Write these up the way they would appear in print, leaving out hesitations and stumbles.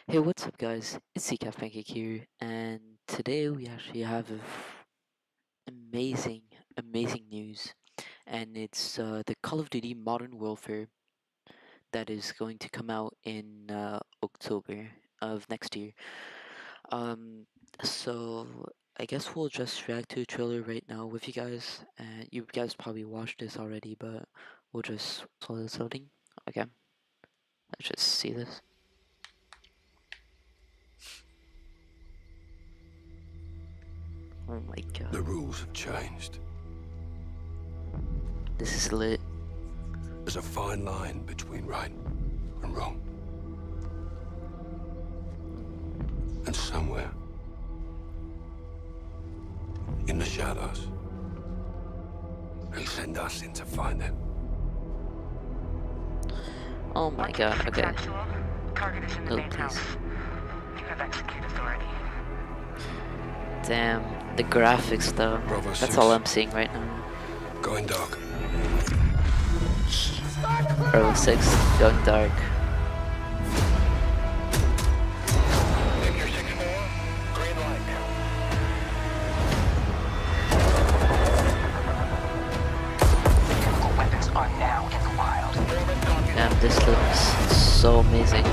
Hey, what's up, guys? It's CCAF Pancake here, and today we actually have amazing, amazing news, and it's the Call of Duty Modern Warfare that is going to come out in October of next year. Um, so I guess we'll just react to a trailer right now with you guys, and you guys probably watched this already, but we'll just slow this loading. Okay, let's just see this. Oh my The god, rules have changed. this is lit. There's a fine line between right and wrong. And somewhere in the shadows, they send us in to find them. Oh my god, okay. Actual. Target is in the Oh, main please. house. You have execute authority. Damn, the graphics though. Bravo That's 6. all I'm seeing right now. Going dark. Bravo 6, going dark. Victor 6-4, green light. Weapons are now in the wild. Damn, this looks so amazing.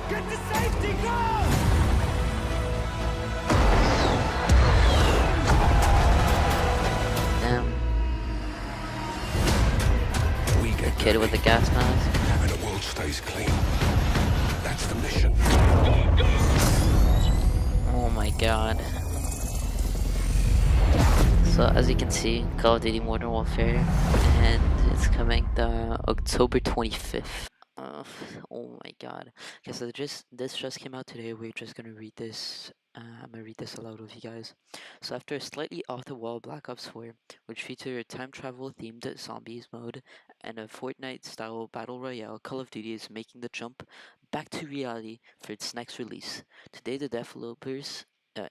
Get to safety, go! Damn, We get kid with the gas mask. and the world stays clean. That's the mission. Oh my god. So as you can see, Call of Duty Modern Warfare, and it's coming the October 25th. Oh my god. Okay, so this just came out today. We're just gonna read this. I'm gonna read this aloud with you guys. So after a slightly off-the-wall Black Ops 4, which featured a time travel-themed zombies mode and a Fortnite-style battle royale, Call of Duty is making the jump back to reality for its next release. Today, the developers,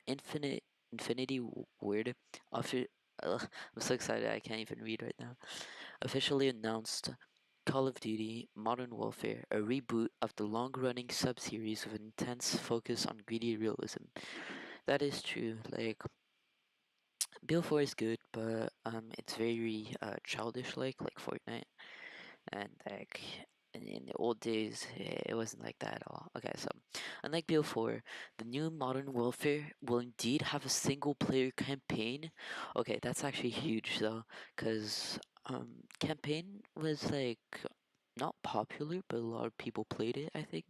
Infinity Ward, offer. I'm so excited I can't even read right now. Officially announced Call of Duty Modern Warfare, a reboot of the long-running sub-series with an intense focus on gritty realism. That is true. Like BO4 is good, but it's very childish like Fortnite, and like in the old days it wasn't like that at all. Okay, so unlike BO4, the new Modern Warfare will indeed have a single-player campaign. Okay, that's actually huge though, cause campaign was like not popular, but a lot of people played it, I think,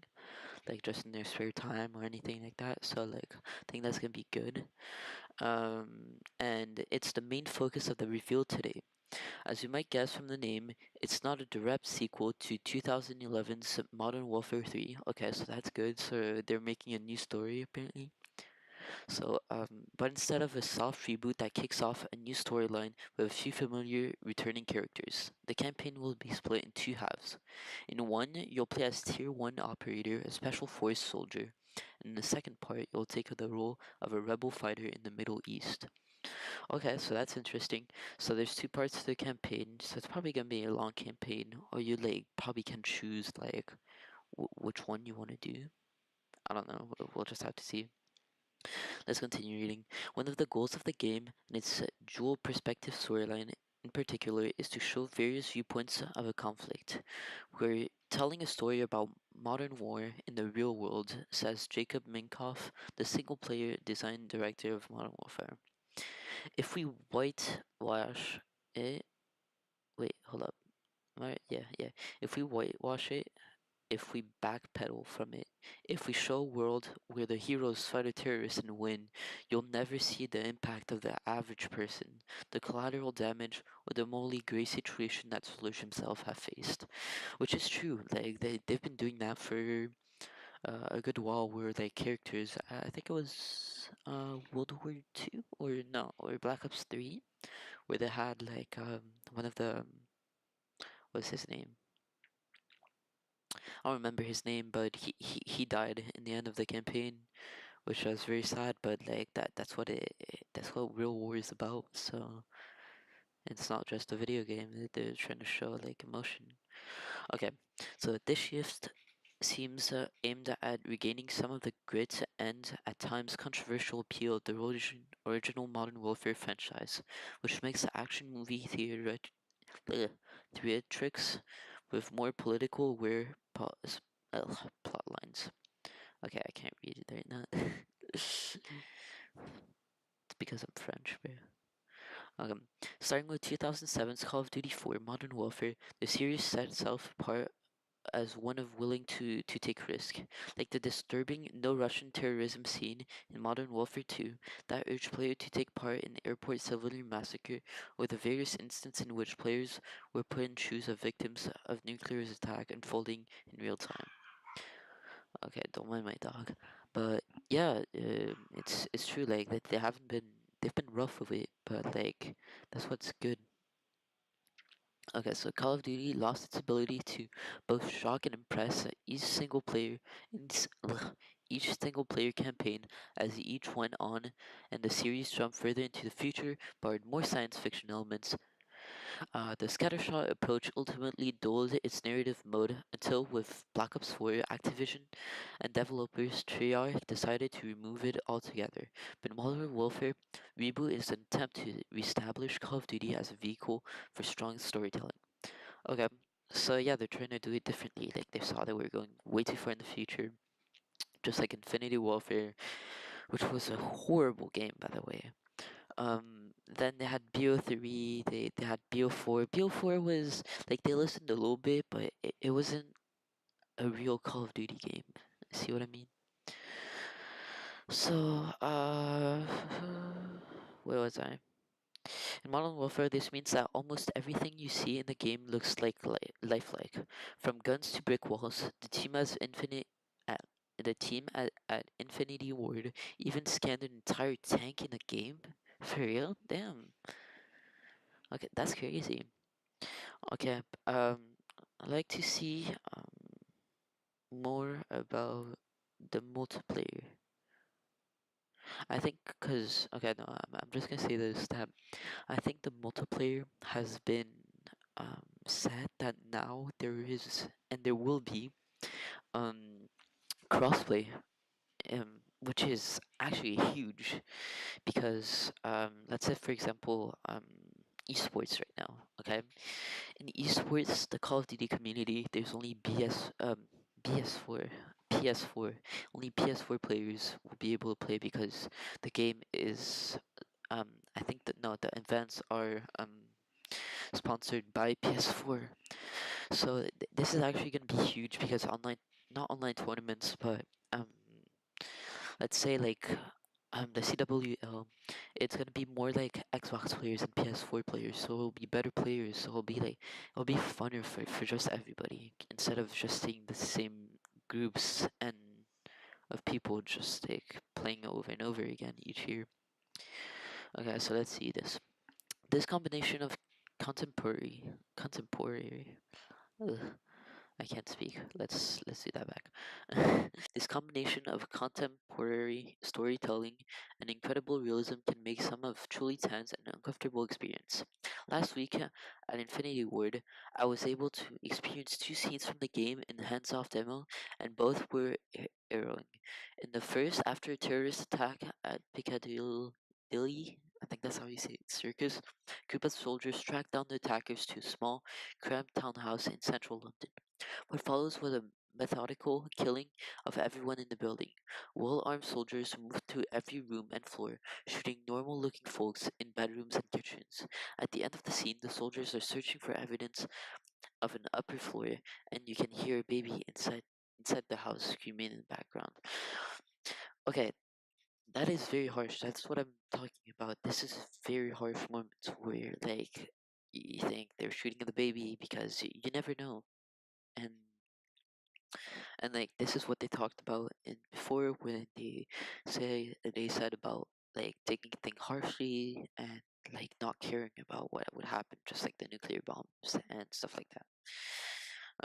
like just in their spare time or anything like that. So like, I think that's gonna be good. And it's the main focus of the reveal today. As you might guess from the name, it's not a direct sequel to 2011's Modern Warfare 3. Okay, so that's good. So they're making a new story apparently. So, but instead of a soft reboot that kicks off a new storyline with a few familiar returning characters, the campaign will be split in two halves. In one, you'll play as Tier 1 operator, a special force soldier. And in the second part, you'll take the role of a rebel fighter in the Middle East. Okay, so that's interesting. So there's two parts to the campaign, so it's probably gonna be a long campaign, or you like probably can choose like which one you want to do. I don't know. We'll just have to see. Let's continue reading. One of the goals of the game and its dual perspective storyline in particular is to show various viewpoints of a conflict. We're telling a story about modern war in the real world, says Jacob Minkoff, the single player design director of Modern Warfare. If we whitewash it, wait, hold up. Right, yeah. If we whitewash it, if we backpedal from it, if we show a world where the heroes fight a terrorist and win, you'll never see the impact of the average person, the collateral damage, or the morally gray situation that Soulja himself have faced. Which is true, like they've been doing that for a good while where like characters, I think it was World War Two or no, or Black Ops 3, where they had like one of the, what's his name? I don't remember his name, but he died in the end of the campaign, which was very sad. But like that's what that's what real war is about. So it's not just a video game. They're trying to show like emotion. Okay, so this shift seems aimed at regaining some of the grit and, at times, controversial appeal of the original Modern Warfare franchise, which makes the action movie theatrics with more political aware plot lines. Okay, I can't read it right now. It's because I'm French, bro. Starting with 2007's Call of Duty 4 Modern Warfare, the series set itself apart as one of willing to take risk, like the disturbing no Russian terrorism scene in Modern Warfare 2 that urged players to take part in the airport civilian massacre, or the various instances in which players were put in shoes of victims of nuclear attack unfolding in real time. Okay, don't mind my dog, but yeah, it's true. Like that they've been rough with it, but like that's what's good. Okay, so Call of Duty lost its ability to both shock and impress each single player campaign as each went on, and the series jumped further into the future, borrowed more science fiction elements. The scattershot approach ultimately dulled its narrative mode until, with Black Ops 4, Activision and developers Treyarch decided to remove it altogether. But Modern Warfare Reboot is an attempt to reestablish Call of Duty as a vehicle for strong storytelling. Okay, so yeah, they're trying to do it differently. Like they saw that we are going way too far in the future, just like Infinity Warfare, which was a horrible game, by the way. Then they had BO3, they had BO4. BO4 was like they listened a little bit, but it wasn't a real Call of Duty game. See what I mean? So, where was I? In Modern Warfare, this means that almost everything you see in the game looks like lifelike. From guns to brick walls, at, the team at Infinity Ward even scanned an entire tank in the game. For real? Damn. Okay, that's crazy. Okay, I'd like to see more about the multiplayer. I think because okay, no, I'm just gonna say this that I think the multiplayer has been said that now there is and there will be um crossplay, which is actually huge because let's say for example esports right now. Okay, in esports, the Call of Duty community, there's only BS4 PS4. Only PS4 players will be able to play because the game is I think that no the events are sponsored by PS4. So this is actually going to be huge because not online tournaments, but um let's say like the CWL, it's gonna be more like Xbox players and PS4 players, so it'll be better players. So it'll be funner for just everybody instead of just seeing the same groups and of people just like playing over and over again each year. Okay, so let's see this. This combination of contemporary. Ugh, I can't speak. Let's do that back. This combination of contemporary storytelling and incredible realism can make some of truly tense and uncomfortable experience. Last week at Infinity Ward, I was able to experience two scenes from the game in the hands-off demo, and both were harrowing. In the first, after a terrorist attack at Piccadilly, I think that's how you say it, circus, a group of soldiers tracked down the attackers to a small, cramped townhouse in central London. What follows was a methodical killing of everyone in the building. Well-armed soldiers moved through every room and floor, shooting normal-looking folks in bedrooms and kitchens. At the end of the scene, the soldiers are searching for evidence of an upper floor, and you can hear a baby inside the house screaming in the background. Okay, that is very harsh. That's what I'm talking about. This is very harsh moments where like you think they're shooting at the baby because you never know. And like this is what they talked about in before when they said about like taking things harshly and like not caring about what would happen, just like the nuclear bombs and stuff like that.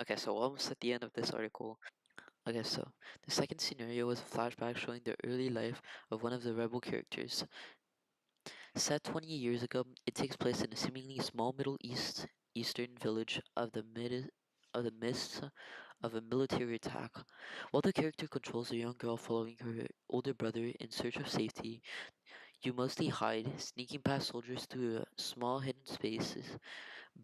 Okay, so almost at the end of this article. Okay, so the second scenario was a flashback showing the early life of one of the rebel characters. Set 20 years ago, it takes place in a seemingly small Eastern village of the of the midst of a military attack. While the character controls a young girl following her older brother in search of safety, you mostly hide, sneaking past soldiers through small hidden spaces,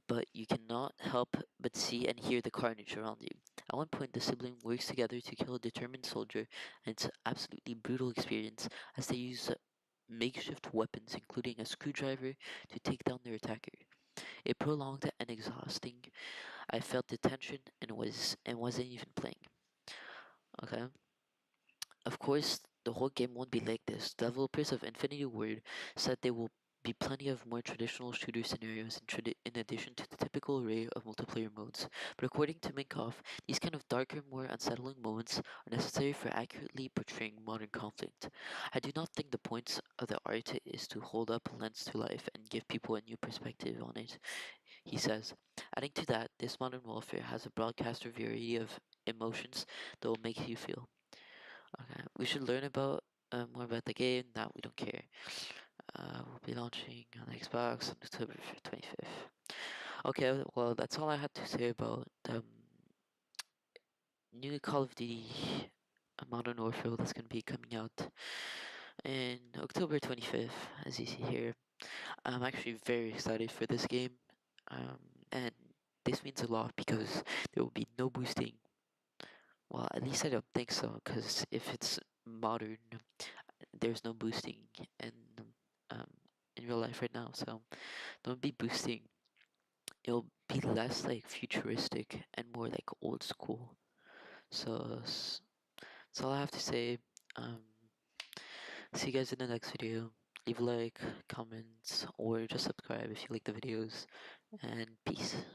but you cannot help but see and hear the carnage around you. At one point, the sibling works together to kill a determined soldier, and it's an absolutely brutal experience as they use makeshift weapons, including a screwdriver, to take down their attacker. It prolonged and exhausting. I felt the tension and wasn't even playing. Okay. Of course, the whole game won't be like this. Developers of Infinity Ward said there will be plenty of more traditional shooter scenarios in addition to the typical array of multiplayer modes. But according to Minkoff, these kind of darker, more unsettling moments are necessary for accurately portraying modern conflict. I do not think the point of the art is to hold up a lens to life and give people a new perspective on it, he says. Adding to that, this Modern Warfare has a broadcaster variety of emotions that will make you feel. Okay, we should learn about more about the game. That we don't care. We'll be launching on Xbox on October 25th. Okay, well that's all I had to say about new Call of Duty Modern Warfare that's gonna be coming out in October 25th, as you see here. I'm actually very excited for this game, and this means a lot because there will be no boosting. Well, at least I don't think so, because if it's modern, there's no boosting in um in real life right now, so don't be boosting. It'll be less like futuristic and more like old school. So that's all I have to say. Um, See you guys in the next video. Leave a like, comments, or just subscribe if you like the videos, and peace.